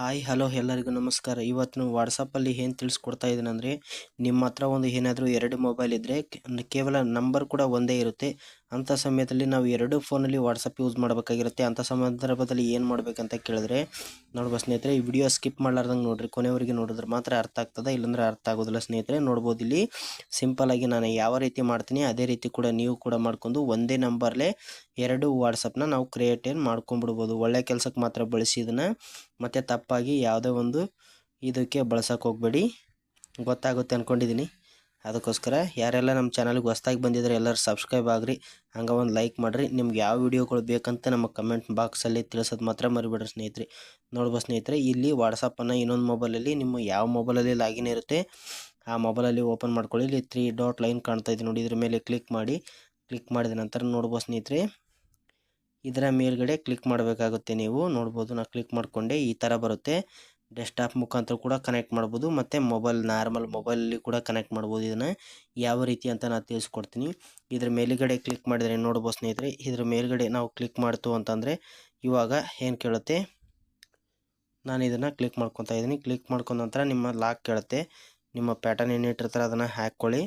Hi hello ಎಲ್ಲರಿಗೂ ನಮಸ್ಕಾರ. ಇವತ್ತು ವಾಟ್ಸಪ್ಪಲ್ಲಿ ಏನು ತಿಳಿಸ್ಕೊಡ್ತಾ ಇದ್ದೀನಂದರೆ, ನಿಮ್ಮ ಹತ್ರ ಒಂದು ಏನಾದರೂ 2 ಮೊಬೈಲ್ ಇದ್ದರೆ ಕೇವಲ ನಂಬರ್ ಕೂಡ ಒಂದೇ ಇರುತ್ತೆ. ಅಂಥ ಸಮಯದಲ್ಲಿ ನಾವು 2 ಫೋನಲ್ಲಿ ವಾಟ್ಸಪ್ ಯೂಸ್ ಮಾಡಬೇಕಾಗಿರುತ್ತೆ. ಅಂಥ ಸಂದರ್ಭದಲ್ಲಿ ಏನು ಮಾಡಬೇಕಂತ ಕೇಳಿದ್ರೆ, ನೋಡ್ಬೋದು ಸ್ನೇಹಿತರೆ, ಈ ವಿಡಿಯೋ ಸ್ಕಿಪ್ ಮಾಡಲಾರ್ದಂಗೆ ನೋಡಿರಿ. ಕೊನೆವರೆಗೆ ನೋಡಿದ್ರೆ ಮಾತ್ರ ಅರ್ಥ ಆಗ್ತದೆ, ಇಲ್ಲಾಂದರೆ ಅರ್ಥ ಆಗೋದಿಲ್ಲ ಸ್ನೇಹಿತರೆ. ನೋಡ್ಬೋದು ಇಲ್ಲಿ ಸಿಂಪಲ್ಲಾಗಿ ನಾನು ಯಾವ ರೀತಿ ಮಾಡ್ತೀನಿ ಅದೇ ರೀತಿ ಕೂಡ ನೀವು ಕೂಡ ಮಾಡ್ಕೊಂಡು ಒಂದೇ ನಂಬರ್ಲೇ 2 ವಾಟ್ಸಪ್ನ ನಾವು ಕ್ರಿಯೇಟ್ ಮಾಡ್ಕೊಂಡ್ಬಿಡ್ಬೋದು. ಒಳ್ಳೆ ಕೆಲಸಕ್ಕೆ ಮಾತ್ರ ಬಳಸಿ ಇದನ್ನು, ಮತ್ತು ತಪ್ಪಾಗಿ ಯಾವುದೇ ಒಂದು ಇದಕ್ಕೆ ಬಳಸೋಕೆ ಹೋಗಬೇಡಿ. ಗೊತ್ತಾಗುತ್ತೆ ಅಂದ್ಕೊಂಡಿದ್ದೀನಿ. ಅದಕ್ಕೋಸ್ಕರ ಯಾರೆಲ್ಲ ನಮ್ಮ ಚಾನಲ್ಗೆ ಹೊಸ್ದಾಗಿ ಬಂದಿದ್ದಾರೆ ಎಲ್ಲರೂ ಸಬ್ಸ್ಕ್ರೈಬ್ ಆಗಿರಿ, ಹಂಗೆ ಒಂದು ಲೈಕ್ ಮಾಡಿರಿ. ನಿಮ್ಗೆ ಯಾವ ವೀಡಿಯೋಗಳು ಬೇಕಂತ ನಮ್ಮ ಕಮೆಂಟ್ ಬಾಕ್ಸಲ್ಲಿ ತಿಳಿಸೋದು ಮಾತ್ರ ಮರಿಬೇಡ್ರಿ ಸ್ನೇಹಿತರೆ. ನೋಡ್ಬೋದು ಸ್ನೇಹಿತರೆ, ಇಲ್ಲಿ ವಾಟ್ಸಪ್ಪನ್ನು ಇನ್ನೊಂದು ಮೊಬೈಲಲ್ಲಿ ನಿಮ್ಮ ಯಾವ ಮೊಬೈಲಲ್ಲಿ ಲಾಗಿನ್ ಇರುತ್ತೆ ಆ ಮೊಬೈಲಲ್ಲಿ ಓಪನ್ ಮಾಡ್ಕೊಳ್ಳಿ. ಇಲ್ಲಿ 3 ಡಾಟ್ ಲೈನ್ ಕಾಣ್ತಾ ಇದೆ ನೋಡಿ, ಇದ್ರ ಮೇಲೆ ಕ್ಲಿಕ್ ಮಾಡಿ. ಕ್ಲಿಕ್ ಮಾಡಿದ ನಂತರ ನೋಡ್ಬೋದು ಸ್ನೇಹಿತರೆ, ಇದರ ಮೇಲ್ಗಡೆ ಕ್ಲಿಕ್ ಮಾಡಬೇಕಾಗುತ್ತೆ. ನೀವು ನೋಡ್ಬೋದು, ನಾನು ಕ್ಲಿಕ್ ಮಾಡಿಕೊಂಡೆ. ಈ ಥರ ಬರುತ್ತೆ. ಡೆಸ್ಕ್ಟಾಪ್ ಮುಖಾಂತರ ಕೂಡ ಕನೆಕ್ಟ್ ಮಾಡ್ಬೋದು, ಮತ್ತು ನಾರ್ಮಲ್ ಮೊಬೈಲಲ್ಲಿ ಕೂಡ ಕನೆಕ್ಟ್ ಮಾಡ್ಬೋದು. ಇದನ್ನು ಯಾವ ರೀತಿ ಅಂತ ನಾನು ತಿಳಿಸ್ಕೊಡ್ತೀನಿ. ಇದ್ರ ಮೇಲುಗಡೆ ಕ್ಲಿಕ್ ಮಾಡಿದರೆ ನೋಡ್ಬೋದು ಸ್ನೇಹಿತರೆ, ಇದ್ರ ಮೇಲ್ಗಡೆ ನಾವು ಕ್ಲಿಕ್ ಮಾಡ್ತು ಅಂತಂದರೆ ಇವಾಗ ಏನು ಕೇಳುತ್ತೆ, ನಾನು ಇದನ್ನು ಕ್ಲಿಕ್ ಮಾಡ್ಕೊತಾ ಇದ್ದೀನಿ. ಕ್ಲಿಕ್ ಮಾಡ್ಕೊಂಡ ನಂತರ ನಿಮ್ಮ ಲಾಕ್ ಕೇಳುತ್ತೆ. ನಿಮ್ಮ ಪ್ಯಾಟರ್ನ್ ಏನು ಇಟ್ಟಿರ್ತಾರೆ ಅದನ್ನು ಹಾಕ್ಕೊಳ್ಳಿ.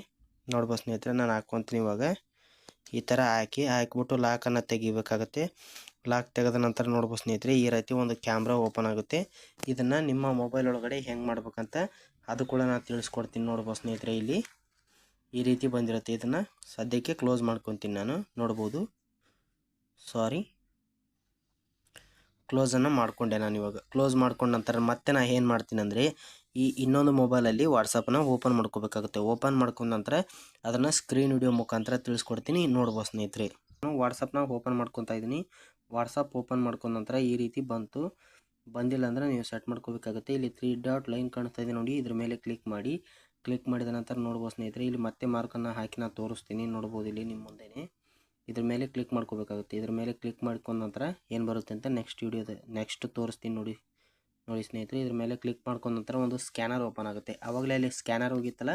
ನೋಡ್ಬೋದು ಸ್ನೇಹಿತರೆ, ನಾನು ಹಾಕ್ಕೊತೀನಿ. ಇವಾಗ ಈ ಥರ ಹಾಕಿಬಿಟ್ಟು ಲಾಕನ್ನು ತೆಗಿಬೇಕಾಗುತ್ತೆ. ಲಾಕ್ ತೆಗೆದ ನಂತರ ನೋಡ್ಬೋದು ಸ್ನೇಹಿತರೆ, ಈ ರೀತಿ ಒಂದು ಕ್ಯಾಮ್ರಾ ಓಪನ್ ಆಗುತ್ತೆ. ಇದನ್ನು ನಿಮ್ಮ ಮೊಬೈಲ್ ಒಳಗಡೆ ಹೆಂಗೆ ಮಾಡ್ಬೇಕಂತ ಅದು ಕೂಡ ನಾನು ತಿಳಿಸ್ಕೊಡ್ತೀನಿ. ನೋಡ್ಬೋದು ಸ್ನೇಹಿತರೆ, ಇಲ್ಲಿ ಈ ರೀತಿ ಬಂದಿರುತ್ತೆ. ಇದನ್ನು ಸದ್ಯಕ್ಕೆ ಕ್ಲೋಸ್ ಮಾಡ್ಕೊತೀನಿ ನಾನು. ನೋಡ್ಬೋದು, ಕ್ಲೋಸನ್ನು ಮಾಡಿಕೊಂಡೆ ನಾನು. ಇವಾಗ ಕ್ಲೋಸ್ ಮಾಡ್ಕೊಂಡ ನಂತರ ಮತ್ತೆ ನಾನು ಏನು ಮಾಡ್ತೀನಿ ಅಂದರೆ, ಈ ಇನ್ನೊಂದು ಮೊಬೈಲಲ್ಲಿ ವಾಟ್ಸಪ್ಪನ್ನು ಓಪನ್ ಮಾಡ್ಕೋಬೇಕಾಗುತ್ತೆ. ಓಪನ್ ಮಾಡ್ಕೊಂಡ ನಂತರ ಅದನ್ನು ಸ್ಕ್ರೀನ್ ವಿಡಿಯೋ ಮುಖಾಂತರ ತಿಳಿಸ್ಕೊಡ್ತೀನಿ. ನೋಡ್ಬೋದು ಸ್ನೇಹಿತರೆ, ನಾನು ವಾಟ್ಸಪ್ನ ಓಪನ್ ಮಾಡ್ಕೊತಾ ಇದ್ದೀನಿ. ವಾಟ್ಸಪ್ ಓಪನ್ ಮಾಡ್ಕೊಂಡ ನಂತರ ಈ ರೀತಿ ಬಂದಿಲ್ಲ ಅಂದರೆ ನೀವು ಸೆಟ್ ಮಾಡ್ಕೋಬೇಕಾಗುತ್ತೆ. ಇಲ್ಲಿ 3 ಡಾಟ್ ಲೈನ್ ಕಾಣ್ತಾ ಇದೆ ನೋಡಿ, ಇದ್ರ ಮೇಲೆ ಕ್ಲಿಕ್ ಮಾಡಿ. ಕ್ಲಿಕ್ ಮಾಡಿದ ನಂತರ ನೋಡ್ಬೋದು ಸ್ನೇಹಿತರೆ, ಇಲ್ಲಿ ಮತ್ತೆ ಮಾರ್ಕನ್ನು ಹಾಕಿ ನಾನು ತೋರಿಸ್ತೀನಿ. ನೋಡ್ಬೋದು ಇಲ್ಲಿ ನಿಮ್ಮ ಮುಂದೆನೇ ಇದ್ರ ಮೇಲೆ ಕ್ಲಿಕ್ ಮಾಡ್ಕೋಬೇಕಾಗುತ್ತೆ. ಇದ್ರ ಮೇಲೆ ಕ್ಲಿಕ್ ಮಾಡ್ಕೊಂಡ ನಂತರ ಏನು ಬರುತ್ತೆ ಅಂತ ನೆಕ್ಸ್ಟ್ ತೋರಿಸ್ತೀನಿ ನೋಡಿ ಸ್ನೇಹಿತರೆ. ಇದ್ರ ಮೇಲೆ ಕ್ಲಿಕ್ ಮಾಡ್ಕೊಂಡ ನಂತರ ಒಂದು ಸ್ಕ್ಯಾನರ್ ಓಪನ್ ಆಗುತ್ತೆ. ಆವಾಗಲೇ ಅಲ್ಲಿ ಸ್ಕ್ಯಾನರ್ ಹೋಗಿತ್ತಲ್ಲ,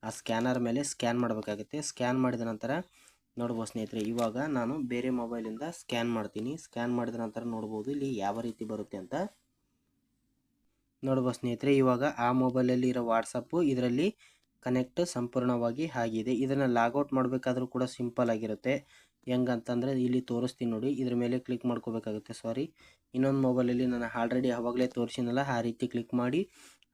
ಆ ಸ್ಕ್ಯಾನರ್ ಮೇಲೆ ಸ್ಕ್ಯಾನ್ ಮಾಡಬೇಕಾಗುತ್ತೆ. ಸ್ಕ್ಯಾನ್ ಮಾಡಿದ ನಂತರ ನೋಡ್ಬೋದು ಸ್ನೇಹಿತರೆ, ಇವಾಗ ನಾನು ಬೇರೆ ಮೊಬೈಲಿಂದ ಸ್ಕ್ಯಾನ್ ಮಾಡ್ತೀನಿ. ಸ್ಕ್ಯಾನ್ ಮಾಡಿದ ನಂತರ ನೋಡ್ಬೋದು ಇಲ್ಲಿ ಯಾವ ರೀತಿ ಬರುತ್ತೆ ಅಂತ. ನೋಡ್ಬೋದು ಸ್ನೇಹಿತರೆ, ಇವಾಗ ಆ ಮೊಬೈಲಲ್ಲಿ ಇರೋ ವಾಟ್ಸಪ್ಪು ಇದರಲ್ಲಿ ಕನೆಕ್ಟ್ ಸಂಪೂರ್ಣವಾಗಿ ಆಗಿದೆ. ಇದನ್ನು ಲಾಗೌಟ್ ಮಾಡಬೇಕಾದ್ರೂ ಕೂಡ ಸಿಂಪಲ್ ಆಗಿರುತ್ತೆ. ಹೆಂಗಂತಂದರೆ ಇಲ್ಲಿ ತೋರಿಸ್ತೀನಿ ನೋಡಿ, ಇದ್ರ ಮೇಲೆ ಕ್ಲಿಕ್ ಮಾಡ್ಕೋಬೇಕಾಗುತ್ತೆ. ಇನ್ನೊಂದು ಮೊಬೈಲಲ್ಲಿ ನಾನು ಆಲ್ರೆಡಿ ಆವಾಗಲೇ ತೋರಿಸಿನಲ್ಲ, ಆ ರೀತಿ ಕ್ಲಿಕ್ ಮಾಡಿ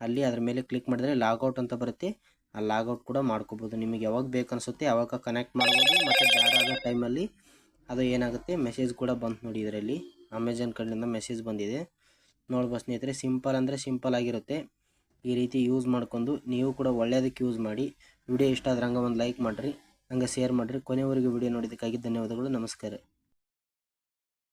ಅಲ್ಲಿ ಅದ್ರ ಮೇಲೆ ಕ್ಲಿಕ್ ಮಾಡಿದ್ರೆ ಲಾಗೌಟ್ ಅಂತ ಬರುತ್ತೆ. ಆ ಲಾಗೌಟ್ ಕೂಡ ಮಾಡ್ಕೋಬೋದು. ನಿಮಗೆ ಯಾವಾಗ ಬೇಕನ್ಸುತ್ತೆ ಆವಾಗ ಕನೆಕ್ಟ್ ಮಾಡ್ಬೋದು, ಮತ್ತು ಬ್ಯಾಡ್ ಆಗೋ ಟೈಮಲ್ಲಿ ಅದು ಏನಾಗುತ್ತೆ ಮೆಸೇಜ್ ಕೂಡ ಬಂತು ನೋಡಿ. ಇದರಲ್ಲಿ ಅಮೆಜಾನ್ ಕಡೆಯಿಂದ ಮೆಸೇಜ್ ಬಂದಿದೆ. ನೋಡ್ಬೋದು ಸ್ನೇಹಿತರೆ, ಸಿಂಪಲ್ ಅಂದರೆ ಸಿಂಪಲ್ ಆಗಿರುತ್ತೆ. ಈ ರೀತಿ ಯೂಸ್ ಮಾಡ್ಕೊಂಡು ನೀವು ಕೂಡ ಒಳ್ಳೆಯದಕ್ಕೆ ಯೂಸ್ ಮಾಡಿ. ವಿಡಿಯೋ ಇಷ್ಟ ಆದ್ರೆ ಹಂಗೆ ಒಂದು ಲೈಕ್ ಮಾಡಿರಿ, ಹಂಗೆ ಶೇರ್ ಮಾಡಿರಿ. ಕೊನೆವರೆಗೂ ವಿಡಿಯೋ ನೋಡಿದ್ದಕ್ಕಾಗಿ ಧನ್ಯವಾದಗಳು. ನಮಸ್ಕಾರ.